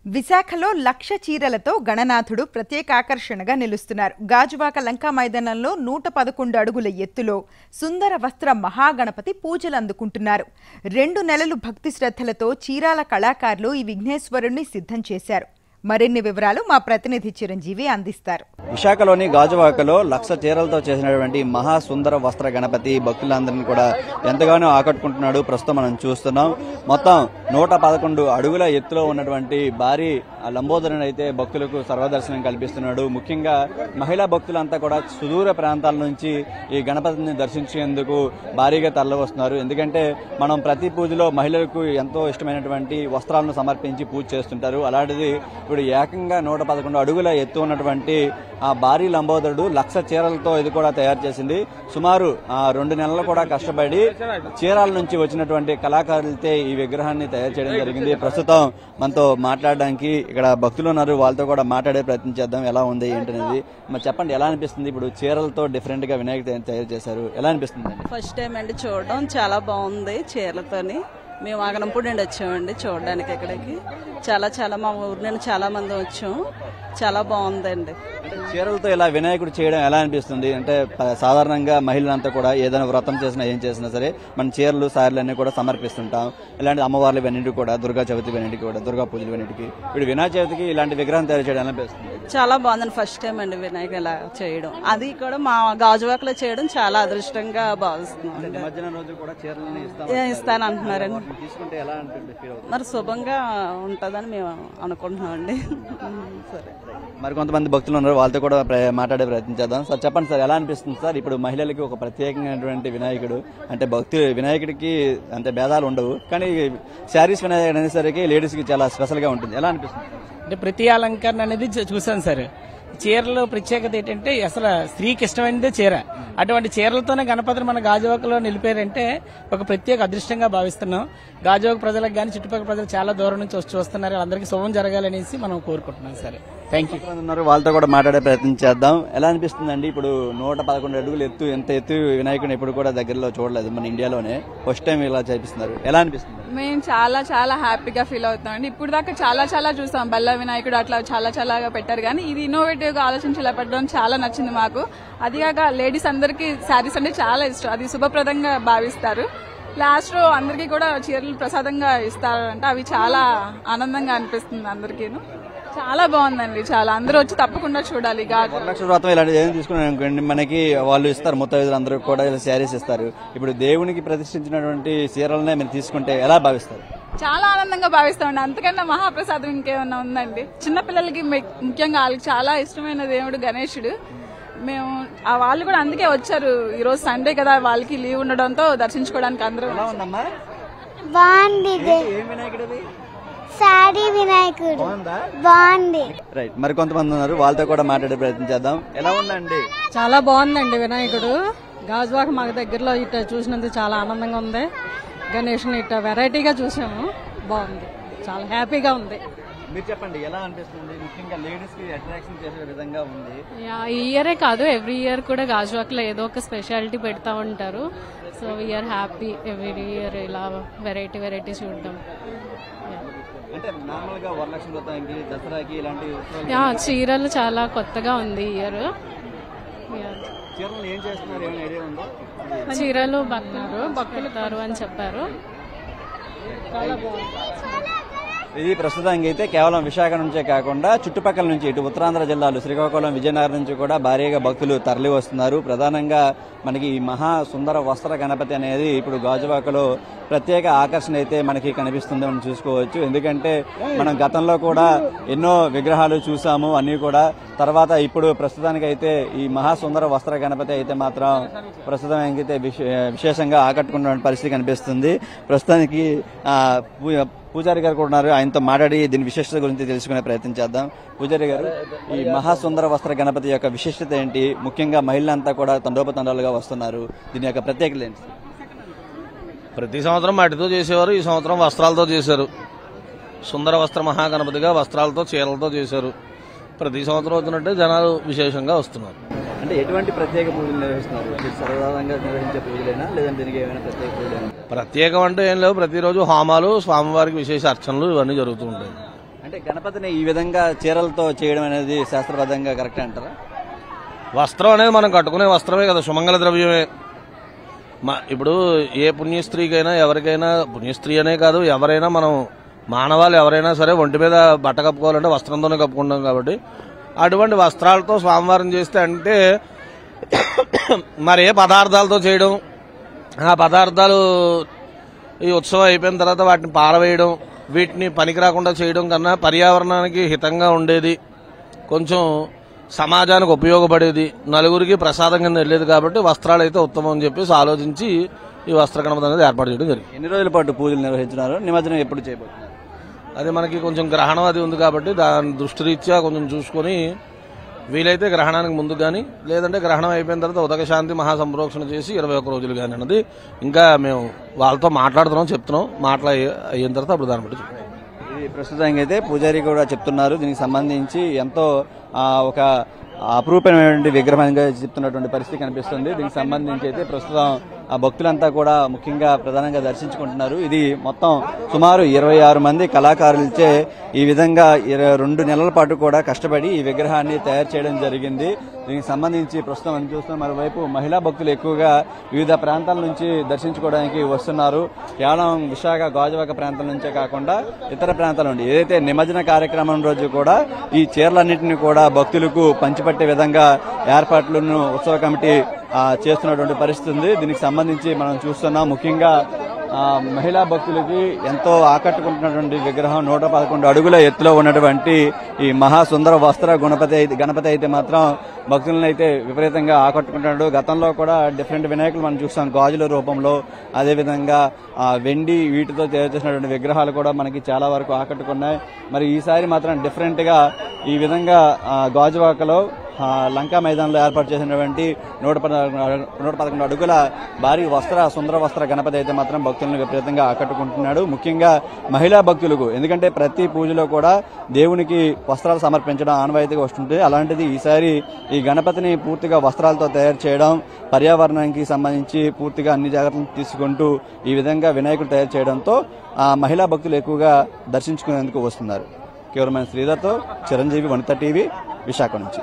విశాఖలో లక్ష చీరలతో గణనాథుడు ప్రత్యేక ఆకర్షణగా నిలుస్తున్నారు. గాజువాక లంకా మైదానంలో 111 అడుగుల ఎత్తులో సుందర వస్త్ర మహాగణపతి పూజలు అందుకుంటున్నారు. 2 నెలలు భక్తి శ్రద్ధలతో చీరాల కళాకారులు ఈ విఘ్నేశ్వరుణ్ణి సిద్ధం చేశారు. మరిన్ని వివరాలు మా ప్రతినిధి చిరంజీవి అందిస్తారు. విశాఖలోని గాజువాకలో లక్ష చీరలతో చేసినటువంటి మహా సుందర వస్త్ర గణపతి భక్తులందరినీ కూడా ఎంతగానో ఆకట్టుకుంటున్నాడు. ప్రస్తుతం మనం చూస్తున్నాం. మొత్తం 111 అడుగుల ఎత్తులో ఉన్నటువంటి భారీ లంబోదరుని అయితే భక్తులకు సర్వదర్శనం కల్పిస్తున్నాడు. ముఖ్యంగా మహిళా భక్తులంతా కూడా సుదూర ప్రాంతాల నుంచి ఈ గణపతిని దర్శించేందుకు భారీగా తరలివస్తున్నారు. ఎందుకంటే మనం ప్రతి పూజలో మహిళలకు ఎంతో ఇష్టమైనటువంటి వస్త్రాలను సమర్పించి పూజ చేస్తుంటారు. అలాంటిది ఇప్పుడు ఏకంగా 111 అడుగుల ఎత్తు ఉన్నటువంటి ఆ భారీ లంబోదరుడు లక్ష చీరలతో ఇది కూడా తయారు చేసింది. సుమారు 2 నెలలు కూడా కష్టపడి చీరాల నుంచి వచ్చినటువంటి కళాకారులతో ఈ విగ్రహాన్ని తయారు చేయడం జరిగింది. ప్రస్తుతం మనతో మాట్లాడడానికి ఇక్కడ భక్తులు ఉన్నారు. వాళ్ళతో కూడా మాట్లాడే ప్రయత్నం చేద్దాం. ఎలా ఉంది ఏంటనేది మరి చెప్పండి. ఎలా అనిపిస్తుంది? ఇప్పుడు చీరలతో డిఫరెంట్ గా వినాయక తయారు చేశారు. ఎలా అనిపిస్తుంది? ఫస్ట్ టైం అండి చూడడం, చాలా బాగుంది. చీరలతోని మేము ఆగనంపూడి నుండి వచ్చామండి చూడడానికి. ఇక్కడికి చాలా మా ఊరి నుండి చాలా మంది వచ్చాం. చాలా బాగుందండి. చీరలతో ఇలా వినాయకుడు చేయడం ఎలా అనిపిస్తుంది? అంటే సాధారణంగా మహిళలంతా కూడా ఏదైనా వ్రతం చేసినా ఏం చేసినా సరే మన చీరలు సారీలు అన్ని కూడా సమర్పిస్తుంటాం. ఇలాంటి అమ్మవార్లు ఇవన్నింటికి కూడా, దుర్గా చవితి ఇవన్నింటికి కూడా, దుర్గా పూజలు ఇవన్నింటికి ఇప్పుడు వినాయక చవితికి ఇలాంటి విగ్రహం తయారు చేయడం ఎలా అనిపిస్తుంది? చాలా బాగుందండి. ఫస్ట్ టైం అండి వినాయకుడు ఇలా చేయడం. అది కూడా మా గాజువాకలో చేయడం చాలా అదృష్టంగా భావిస్తున్నాం. ఇస్తాను అంటున్నారండి. మరి శుభంగా ఉంటుందని మేము అనుకుంటున్నామండి. సరే, మరి కొంతమంది భక్తులు ఉన్నారు. వాళ్ళతో కూడా మాట్లాడే ప్రయత్నం చేద్దాం. సార్ చెప్పండి సార్, ఎలా అనిపిస్తుంది సార్? ఇప్పుడు మహిళలకి ఒక ప్రత్యేకమైనటువంటి వినాయకుడు అంటే వినాయకుడికి అంటే భేదాలు ఉండవు, కానీ శారీస్ వినాయకుడు అనేసరికి లేడీస్ కి చాలా స్పెషల్ గా ఉంటుంది. ఎలా అనిపిస్తుంది? అంటే ప్రతి అలంకరణ అనేది చూసాను సార్. చీరలో ప్రత్యేకత ఏంటంటే అసలు స్త్రీకి ఇష్టమైనదే చీర. అటువంటి చీరలతోనే గణపతిని మన గాజువాకలో నిలిపారంటే ఒక ప్రత్యేక అదృష్టంగా భావిస్తున్నాం. గాజువాక ప్రజలకు కానీ చుట్టుపక్కల ప్రజలు చాలా దూరం నుంచి వచ్చి చూస్తున్నారు. వాళ్ళందరికీ శుభం జరగాలనేసి మనం కోరుకుంటున్నాం. సరే, థ్యాంక్ యూ. వాళ్ళతో కూడా మాట్లాడే ప్రయత్నం చేద్దాం. ఎలా అనిపిస్తుందండి? ఇప్పుడు 111 అడుగులు ఎత్తు, ఎంత ఎత్తు వినాయకుడిని ఎప్పుడు కూడా దగ్గరలో చూడలేదు మన ఇండియాలోనే. ఫస్ట్ టైం ఇలా చేపిస్తున్నారు. ఎలా అనిపిస్తుంది? మేము చాలా హ్యాపీగా ఫీల్ అవుతున్నాం అండి. ఇప్పుడు దాకా చాలా చూసాం. బల్ల వినాయకుడు అట్లా చాలా పెట్టారు, కానీ ఇది ఇన్నోవేటివ్ గా ఆలోచించి ఇలా పెట్టడం చాలా నచ్చింది మాకు. అదిగాక లేడీస్ అందరికీ శారీస్ అంటే చాలా ఇష్టం. అది శుభప్రదంగా భావిస్తారు. లాస్ట్ రో అందరికీ కూడా చీరలు ప్రసాదంగా ఇస్తారంటే అవి చాలా ఆనందంగా అనిపిస్తుంది అందరికీను. చాలా బాగుందండి. చాలా అందరూ వచ్చి తప్పకుండా చూడాలి. వరలక్ష్మి వ్రతం ఇలాంటిది ఏం తీసుకున్నాం మనకి వాళ్ళు ఇస్తారు, మొత్తం అందరూ కూడా శారీస్ ఇస్తారు. ఇప్పుడు దేవునికి ప్రతిష్ఠించినటువంటి చీరలనే మీరు తీసుకుంటే ఎలా భావిస్తారు? చాలా ఆనందంగా భావిస్తామండి. అంతకన్నా మహాప్రసాదం ఇంకేమన్నా ఉందండి? చిన్నపిల్లలకి ముఖ్యంగా వాళ్ళకి చాలా ఇష్టమైన దేవుడు గణేశుడు. మేము వాళ్ళు కూడా అందుకే వచ్చారు. ఈ రోజు సండే కదా, వాళ్ళకి లీవ్ ఉండడంతో దర్శించుకోవడానికి అందరూ. సారీ వినాయకుడు బాగుంది. రైట్, మరి కొంతమంది ఉన్నారు. వాళ్ళతో కూడా మాట్లాడే ప్రయత్నం చేద్దాం. ఎలా ఉందండి? చాలా బాగుందండి వినాయకుడు. గాజువాక మాకు దగ్గరలో ఇట్లా చూసినందుకు చాలా ఆనందంగా ఉంది. గణేష్ని ఇట్లా వెరైటీగా చూసాము. బాగుంది, చాలా హ్యాపీగా ఉంది. మీరు చెప్పండి, ఎలా అనిపిస్తుంది? ముఖ్యంగా లేడీస్ కి అట్రాక్షన్ చేసే విధంగా ఉంది. ఈ ఇయరే కాదు, ఎవ్రీ ఇయర్ కూడా గాజువాకలో ఏదో ఒక స్పెషాలిటీ పెడతా ఉంటారు. So we are happy every year ఇలా వెరైటీ చూడడం. అంటే నార్మల్ గా వరలక్ష్మి వ్రతానికి, దసరాకి ఇలాంటి చీరలు చాలా కొత్తగా ఉంది ఈ ఇయర్. చీరలు ఏం చేస్తున్నారు? ఏమైనా ఐడియా ఉందా? చీరలు బక్కుతారు అని చెప్పారు. చాలా బాగుంది. ఇది ప్రస్తుతానికి అయితే కేవలం విశాఖ నుంచే కాకుండా చుట్టుపక్కల నుంచి ఇటు ఉత్తరాంధ్ర జిల్లాలు శ్రీకాకుళం, విజయనగరం నుంచి కూడా భారీగా భక్తులు తరలి వస్తున్నారు. ప్రధానంగా మనకి ఈ మహా సుందర వస్త్ర గణపతి అనేది ఇప్పుడు గాజువాకలో ప్రత్యేక ఆకర్షణ అయితే మనకి కనిపిస్తుంది మనం చూసుకోవచ్చు. ఎందుకంటే మనం గతంలో కూడా ఎన్నో విగ్రహాలు చూసాము అన్ని కూడా. తర్వాత ఇప్పుడు ప్రస్తుతానికి అయితే ఈ మహా సుందర వస్త్ర గణపతి అయితే మాత్రం ప్రస్తుతానికి అయితే విశేషంగా ఆకట్టుకున్న పరిస్థితి కనిపిస్తుంది. ప్రస్తుతానికి పూజారి గారు కూడా ఉన్నారు. ఆయనతో మాట్లాడి దీని విశిష్టత గురించి తెలుసుకునే ప్రయత్నం చేద్దాం. పూజారి గారు, ఈ మహాసుందర వస్త్ర గణపతి యొక్క విశిష్టత ఏంటి? ముఖ్యంగా మహిళలంతా కూడా తండోపతండాలుగా వస్తున్నారు. దీని యొక్క ప్రత్యేకత ఏంటి? ప్రతి సంవత్సరం మట్టితో చేసేవారు, ఈ సంవత్సరం వస్త్రాలతో చేశారు. సుందర వస్త్ర మహాగణపతిగా వస్త్రాలతో చీరలతో చేశారు. ప్రతి సంవత్సరం వచ్చినట్టే జనాలు విశేషంగా వస్తున్నారు. అంటే ఎటువంటి ప్రత్యేక పూజలు నిర్వహిస్తున్నారు? సర్వసాధారణంగా నిర్వహించే పూజలేనా, లేదంటే దీనికి ఏమైనా ప్రత్యేక పూజలు? ప్రత్యేకం అంటే ఏం లేవు. ప్రతిరోజు హోమాలు, స్వామివారికి విశేష అర్చనలు ఇవన్నీ జరుగుతూ ఉంటాయి. అంటే అంటే గణపతిని ఈ విధంగా చీరలతో చేయడం అనేది శాస్త్రబద్ధంగా కరెక్ట్ అంటారా? వస్త్రం అనేది మనం కట్టుకునే వస్త్రమే కదా, సుమంగళ ద్రవ్యమే. ఇప్పుడు ఏ పుణ్యస్త్రీకైనా ఎవరికైనా, పుణ్యస్త్రీ అనే కాదు ఎవరైనా, మనం మానవాళ్ళు ఎవరైనా సరే ఒంటి మీద బట్ట కప్పుకోవాలంటే వస్త్రంతోనే కప్పుకుంటాం. కాబట్టి అటువంటి వస్త్రాలతో స్వామివారం చేస్తే అంటే మరి ఏ పదార్థాలతో చేయడం, ఆ పదార్థాలు ఈ ఉత్సవం అయిపోయిన తర్వాత వాటిని పారవేయడం, వీటిని పనికి రాకుండా చేయడం కన్నా పర్యావరణానికి హితంగా ఉండేది, కొంచెం సమాజానికి ఉపయోగపడేది, నలుగురికి ప్రసాదం కింద వెళ్ళేది. కాబట్టి వస్త్రాలు అయితే ఉత్తమం అని చెప్పేసి ఆలోచించి ఈ వస్త్ర గణపతి అనేది ఏర్పాటు చేయడం జరిగింది. ఎన్ని రోజుల పాటు పూజలు నిర్వహించినారు? నిమజ్జనం ఎప్పుడు చేయబోతున్నారు? అది మనకి కొంచెం గ్రహణం అది ఉంది కాబట్టి దాని దృష్టిరీత్యా కొంచెం చూసుకొని వీలైతే గ్రహణానికి ముందు కానీ, లేదంటే గ్రహణం అయిపోయిన తర్వాత ఉదక శాంతి మహాసంప్రోక్షణ చేసి 21 రోజులు కానీ అన్నది ఇంకా మేము వాళ్ళతో మాట్లాడుతున్నాం, చెప్తున్నాం. అయిన తర్వాత అప్పుడు దాన్ని బట్టి చెప్తాం. ఇది ప్రస్తుతానికి అయితే పూజారి కూడా చెప్తున్నారు దీనికి సంబంధించి ఎంతో ఒక అపురూపమైనటువంటి విగ్రహంగా చెప్తున్నటువంటి పరిస్థితి కనిపిస్తుంది. దీనికి సంబంధించి అయితే ప్రస్తుతం ఆ భక్తులంతా కూడా ముఖ్యంగా ప్రధానంగా దర్శించుకుంటున్నారు. ఇది మొత్తం సుమారు 26 మంది కళాకారులచే ఈ విధంగా 2 నెలల పాటు కూడా కష్టపడి ఈ విగ్రహాన్ని తయారు చేయడం జరిగింది. దీనికి సంబంధించి ప్రస్తుతం మనం చూస్తున్నాం, మరోవైపు మహిళా భక్తులు ఎక్కువగా వివిధ ప్రాంతాల నుంచి దర్శించుకోవడానికి వస్తున్నారు. కేవలం విశాఖ గాజువాక ప్రాంతం నుంచే కాకుండా ఇతర ప్రాంతాల నుండి ఏదైతే నిమజ్జన కార్యక్రమం రోజు కూడా ఈ చీరలన్నింటినీ కూడా భక్తులకు పంచిపెట్టే విధంగా ఏర్పాట్లను ఉత్సవ కమిటీ చేస్తున్నటువంటి పరిస్థితి ఉంది. దీనికి సంబంధించి మనం చూస్తున్నాం, ముఖ్యంగా మహిళా భక్తులకి ఎంతో ఆకట్టుకుంటున్నటువంటి విగ్రహం 111 అడుగుల ఎత్తులో ఉన్నటువంటి ఈ మహాసుందర వస్త్ర గణపతి అయితే మాత్రం భక్తులను అయితే విపరీతంగా ఆకట్టుకుంటున్నాడు. గతంలో కూడా డిఫరెంట్ వినాయకులు మనం చూస్తాం గాజుల రూపంలో, అదేవిధంగా వెండి వీటితో తయారు చేసినటువంటి విగ్రహాలు కూడా మనకి చాలా వరకు ఆకట్టుకున్నాయి. మరి ఈసారి మాత్రం డిఫరెంట్ గా ఈ విధంగా గాజువాకలో లంకా మైదానంలో ఏర్పాటు చేసినటువంటి 111 అడుగుల భారీ సుందర వస్త్ర గణపతి అయితే మాత్రం భక్తులను విపరీతంగా ఆకట్టుకుంటున్నాడు. ముఖ్యంగా మహిళా భక్తులకు, ఎందుకంటే ప్రతి పూజలో కూడా దేవునికి వస్త్రాలు సమర్పించడం ఆనవాయితీగా వస్తుంటుంది. అలాంటిది ఈసారి ఈ గణపతిని పూర్తిగా వస్త్రాలతో తయారు చేయడం, పర్యావరణానికి సంబంధించి పూర్తిగా అన్ని జాగ్రత్తలు తీసుకుంటూ ఈ విధంగా వినాయకుడు తయారు చేయడంతో మహిళా భక్తులు ఎక్కువగా దర్శించుకునేందుకు వస్తున్నారు. కెమెరామెన్ శ్రీధర్తో చిరంజీవి, వనిత టీవీ, విశాఖ నుంచి.